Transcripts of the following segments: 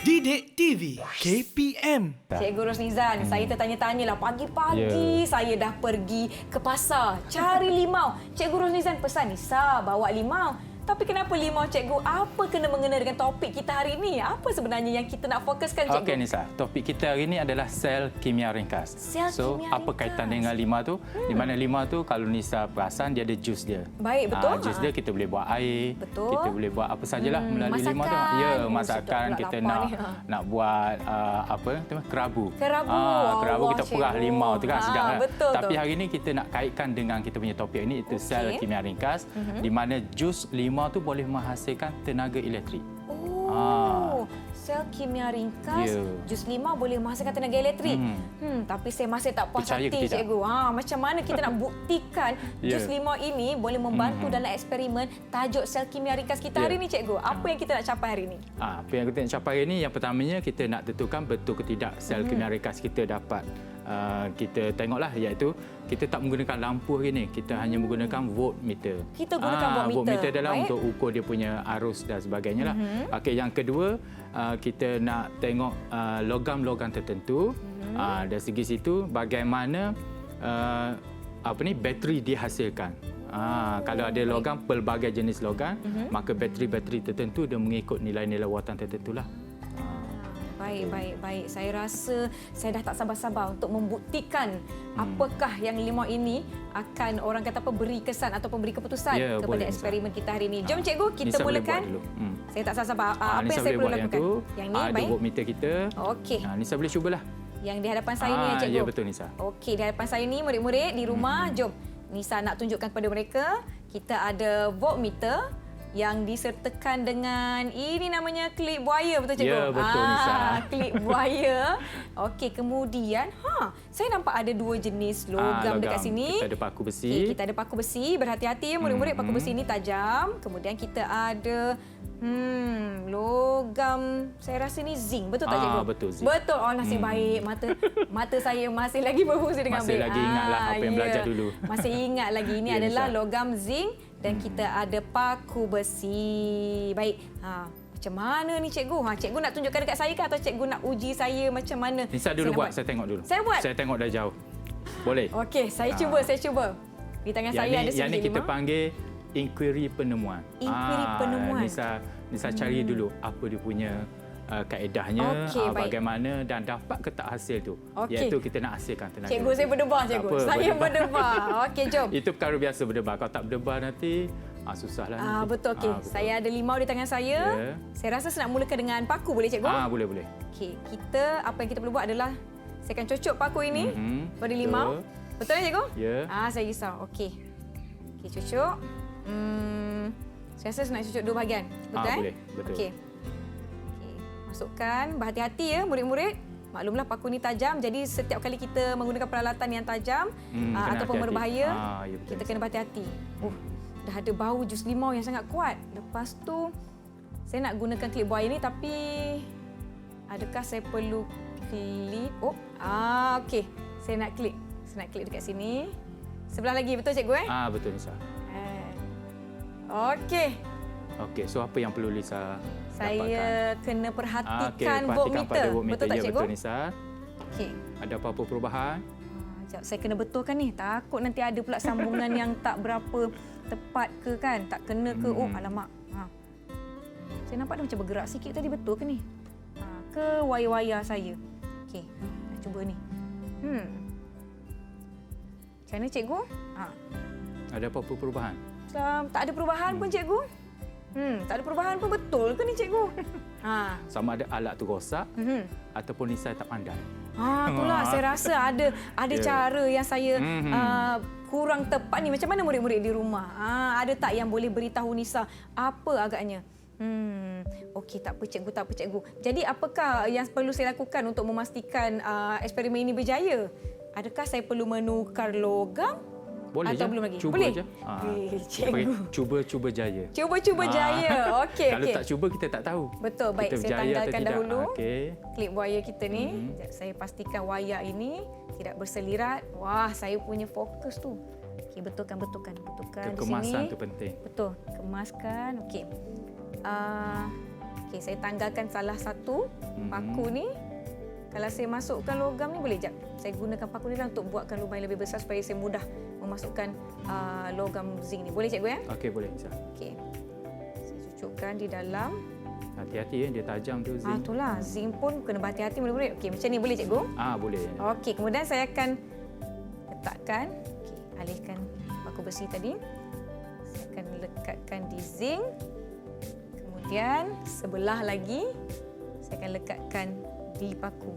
Didik TV KPM. Cikgu Rosnizan, saya tertanya-tanyalah pagi-pagi saya dah pergi ke pasar cari limau. Cikgu Rosnizan pesan Nisa bawa limau. Tapi kenapa limau, cikgu? Apa kena-mengena dengan topik kita hari ini? Apa sebenarnya yang kita nak fokuskan, cikgu? Okey Nisa, topik kita hari ini adalah sel kimia ringkas. Sel kimia apa kaitan dengan limau tu? Di mana limau tu kalau Nisa perasan dia ada jus dia. Baik, betul. Jus dia kita boleh buat air. Betul. Kita boleh buat apa sajalah melalui masakan. limau tu. Ya, masakan Sedap kita lapar nak buat apa tu? Kerabu. Kerabu. Kerabu kita perah cikgu. limau tu kan sedap kan. Betul. Tapi hari ini kita nak kaitkan dengan kita punya topik ini itu sel kimia ringkas di mana jus limau tu boleh menghasilkan tenaga elektrik. Sel kimia ringkas, jus limau boleh menghasilkan tenaga elektrik. Tapi saya masih tak puas Percaya hati, cikgu. Macam mana kita nak buktikan jus limau ini boleh membantu dalam eksperimen tajuk sel kimia ringkas kita hari ini, cikgu? Apa yang kita nak capai hari ini? Apa yang kita nak capai hari ini, yang pertamanya kita nak tentukan betul ke tidak sel kimia ringkas kita dapat kita tengoklah, iaitu kita tak menggunakan lampu hari ini, kita hanya menggunakan voltmeter. Kita gunakan voltmeter adalah untuk ukur dia punya arus dan sebagainya lah. Okey, yang kedua kita nak tengok logam-logam tertentu. Dari segi situ bagaimana bateri dihasilkan. Kalau ada logam, pelbagai jenis logam, maka bateri-bateri tertentu dia mengikut nilai-nilai watan tertentulah. Baik. Saya rasa saya dah tak sabar-sabar untuk membuktikan apakah yang limau ini akan orang kata apa beri kesan ataupun beri keputusan kepada eksperimen kita hari ini. Jom cikgu, kita Nisa mulakan. Saya tak sabar. Apa yang saya perlu lakukan? Yang ni baik. Ada voltmeter kita. Okey. Nisa boleh cubalah. Yang di hadapan saya ni ya cikgu. Ya betul Nisa. Okey, di hadapan saya ni murid-murid di rumah, jom. Nisa nak tunjukkan kepada mereka, kita ada voltmeter yang disertakan dengan ini namanya klip buaya, betul cikgu? Ya, betul Nisa. Klip buaya. Okey, kemudian saya nampak ada dua jenis logam dekat sini. Kita ada paku besi. Okay, kita ada paku besi. Berhati-hati murid-murid, paku besi ini tajam. Kemudian kita ada logam, saya rasa ni zinc. Betul tak cikgu? Betul, zinc. Betul. Nasib baik. Mata saya masih lagi berfungsi dengan baik. Masih lagi ingatlah apa yang belajar dulu. Masih ingat lagi. Ini adalah logam zinc dan kita ada paku besi. Baik. Macam mana ni cikgu? Cikgu nak tunjukkan dekat saya ke atau cikgu nak uji saya macam mana? Nisa dulu buat, saya tengok dulu. Saya buat? Saya tengok dah jauh. Boleh? Okey, saya cuba. Di tangan saya ada yang ni kita panggil inquiry penemuan. Inquiry penemuan. Nisa cari dulu apa dia punya kaedahnya, bagaimana dan dapat ke tak hasil tu. Iaitu kita nak hasilkan tenaga. Cikgu, saya berdebar cikgu. Saya berdebar. Okey, jom. Itu perkara biasa berdebar. Kalau tak berdebar nanti susahlah nanti. Betul, okey. Saya ada limau di tangan saya. Saya rasa saya nak mulakan dengan paku, boleh cikgu? Boleh. Okey, apa yang kita perlu buat adalah saya akan cocok paku ini pada limau. Betul cikgu? Ya. Saya risau. Okey, cocok. Saya rasa saya nak cocok dua bahagian. Betul? Boleh, betul. Okey. Masukkan, berhati-hati ya murid-murid. Maklumlah paku ni tajam, jadi setiap kali kita menggunakan peralatan yang tajam ataupun berbahaya, kita kena berhati-hati. Dah ada bau jus limau yang sangat kuat. Lepas tu saya nak gunakan klip buaya ni, tapi adakah saya perlu klip? Okey. Saya nak klip dekat sini. Sebelah lagi, betul cikgu Betul Nisa. Okey, so apa yang perlu Nisa dapatkan? Saya kena perhatikan voltmeter. Betul tak cikgu? Betul Nisa. Okey. Ada apa-apa perubahan? Sekejap, saya kena betulkan ni. Takut nanti ada pula sambungan yang tak berapa tepat ke kan? Tak kena ke? Alamak. Saya nampak dia macam bergerak sikit tadi. Betul ke ni? Ke wayar-wayar saya? Okey, nak cuba ni. Macam mana cikgu? Ada apa-apa perubahan? Tak ada perubahan pun cikgu. Tak ada perubahan pun, betul ke ni cikgu? Sama ada alat tu rosak ataupun Nisa tak pandai. Itulah saya rasa ada cara yang saya kurang tepat ni. Macam mana murid-murid di rumah? Ada tak yang boleh beritahu Nisa apa agaknya? Okey, tak apa cikgu. Jadi apakah yang perlu saya lakukan untuk memastikan eksperimen ini berjaya? Adakah saya perlu menukar logam? Boleh atau je. belum lagi? Cuba boleh je. Cikgu. Cuba jaya. Cuba jaya. Okey. Kalau tak cuba kita tak tahu. Betul, baik. Kita saya tanggalkan dahulu klip buaya kita ni. Mm-hmm. Saya pastikan wayar ini tidak berselirat. Wah, saya punya fokus tu. Okey, betulkan di sini. Kemasan tu penting. Betul, kemaskan. Okey. Okey, saya tanggalkan salah satu paku ni. Kalau saya masukkan logam ni boleh jap. Saya gunakan paku ni lah untuk buatkan lubang yang lebih besar supaya saya mudah memasukkan logam zinc ni. Boleh cikgu ya? Okey, boleh. Bisa. Okey. Saya cucukkan di dalam. Hati-hati ya, dia tajam tu zinc. Itulah, zinc pun kena berhati-hati murid-murid. Okey, macam ni boleh cikgu? Boleh. Okey, kemudian saya akan letakkan, alihkan paku besi tadi. Saya akan lekatkan di zinc. Kemudian sebelah lagi saya akan lekatkan di paku.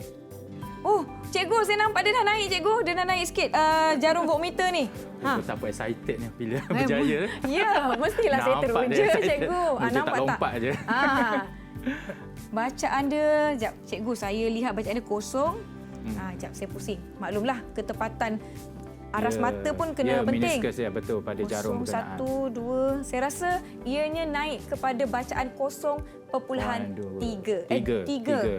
Oh, cikgu, saya nampak dia dah naik cikgu. Dia dah naik sikit jarum voltmeter ni. Betapa excited ni bila berjaya. Ya, mestilah saya teruja cikgu. Dia Nampak tak lompat je. Bacaan dia, jap cikgu, saya lihat bacaan dia kosong. Jap saya pusing. Maklumlah ketepatan aras mata pun kena penting. Meniskus ya, betul pada jarum berkenaan. 1, 2. Saya rasa ianya naik kepada bacaan 0.3. 3.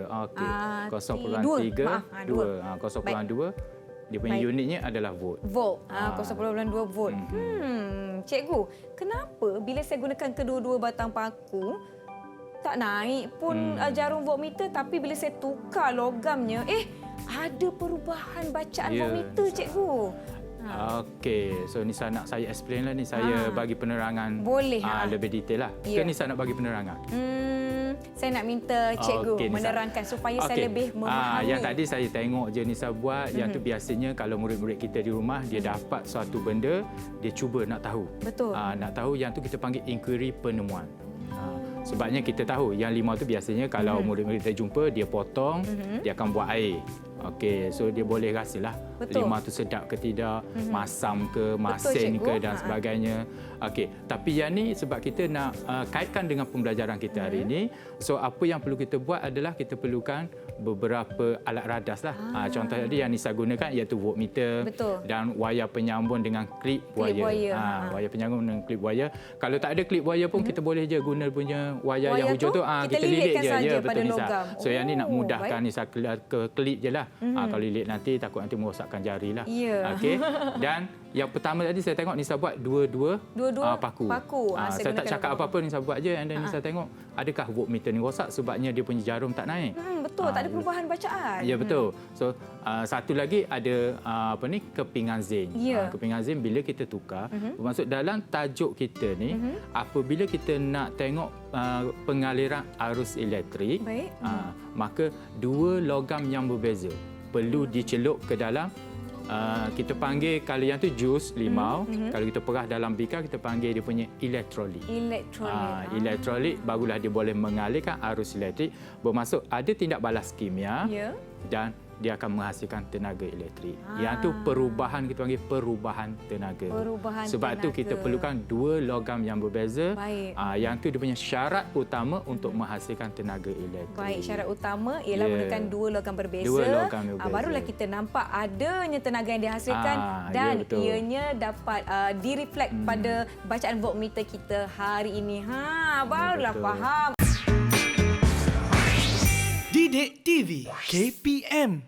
Okey. 0.3. 2. 0.2. Dia punya unitnya adalah volt. Volt. 0.2 volt. Cikgu, kenapa bila saya gunakan kedua-dua batang paku tak naik pun jarum voltmeter, tapi bila saya tukar logamnya, ada perubahan bacaan voltmeter cikgu. Okey, so Nisa nak saya explain lah ni, saya bagi penerangan boleh, lebih detail lah. Ke Nisa nak bagi penerangan? Saya nak minta cikgu menerangkan supaya saya lebih memahami. Yang tadi saya tengok je Nisa buat, yang tu biasanya kalau murid-murid kita di rumah, dia dapat suatu benda, dia cuba nak tahu. Betul. Nak tahu, yang tu kita panggil inquiry penemuan. Sebabnya kita tahu yang limau tu biasanya kalau murid-murid kita jumpa, dia potong, dia akan buat air. Okey, so dia boleh rasalah limau tu sedap ke tidak, masam ke, masin ke dan sebagainya. Okey, tapi yang ni sebab kita nak kaitkan dengan pembelajaran kita hari ini, so apa yang perlu kita buat adalah kita perlukan beberapa alat radas lah. Contoh tadi yang Nisa gunakan iaitu voltmeter dan wayar penyambung dengan klip wayar. Wayar penyambung dengan klip wayar. Kalau tak ada klip wayar pun kita boleh je guna punya wayar yang hujung tu, kita lilit je betul Nisa. So yang ni nak mudahkan Nisa ke klip je lah. Kalau lilit nanti takut nanti merosakkan jari lah. Okey. Dan yang pertama tadi saya tengok Nisa buat dua-dua paku. Saya tak cakap apa-apa, Nisa buat je. Dan Nisa tengok adakah voltmeter ni rosak sebabnya dia punya jarum tak naik. Betul, tak ada perubahan bacaan. Ya, betul. So satu lagi ada kepingan zinc. Kepingan zinc bila kita tukar, bermaksud dalam tajuk kita ni, apabila kita nak tengok pengaliran arus elektrik, maka dua logam yang berbeza perlu dicelup ke dalam, kita panggil kalau yang tu jus limau, kalau kita perah dalam bikar kita panggil dia punya elektrolit. Elektrolit barulah dia boleh mengalirkan arus elektrik, bermaksud ada tindak balas kimia dan dia akan menghasilkan tenaga elektrik. Yang tu perubahan, kita panggil perubahan tenaga. Sebab tu kita perlukan dua logam yang berbeza. Yang tu dia punya syarat utama untuk menghasilkan tenaga elektrik. Baik, syarat utama ialah menggunakan dua logam berbeza. Barulah kita nampak adanya tenaga yang dihasilkan dan ianya dapat direflect pada bacaan voltmeter kita hari ini. Barulah faham. Didik TV KPM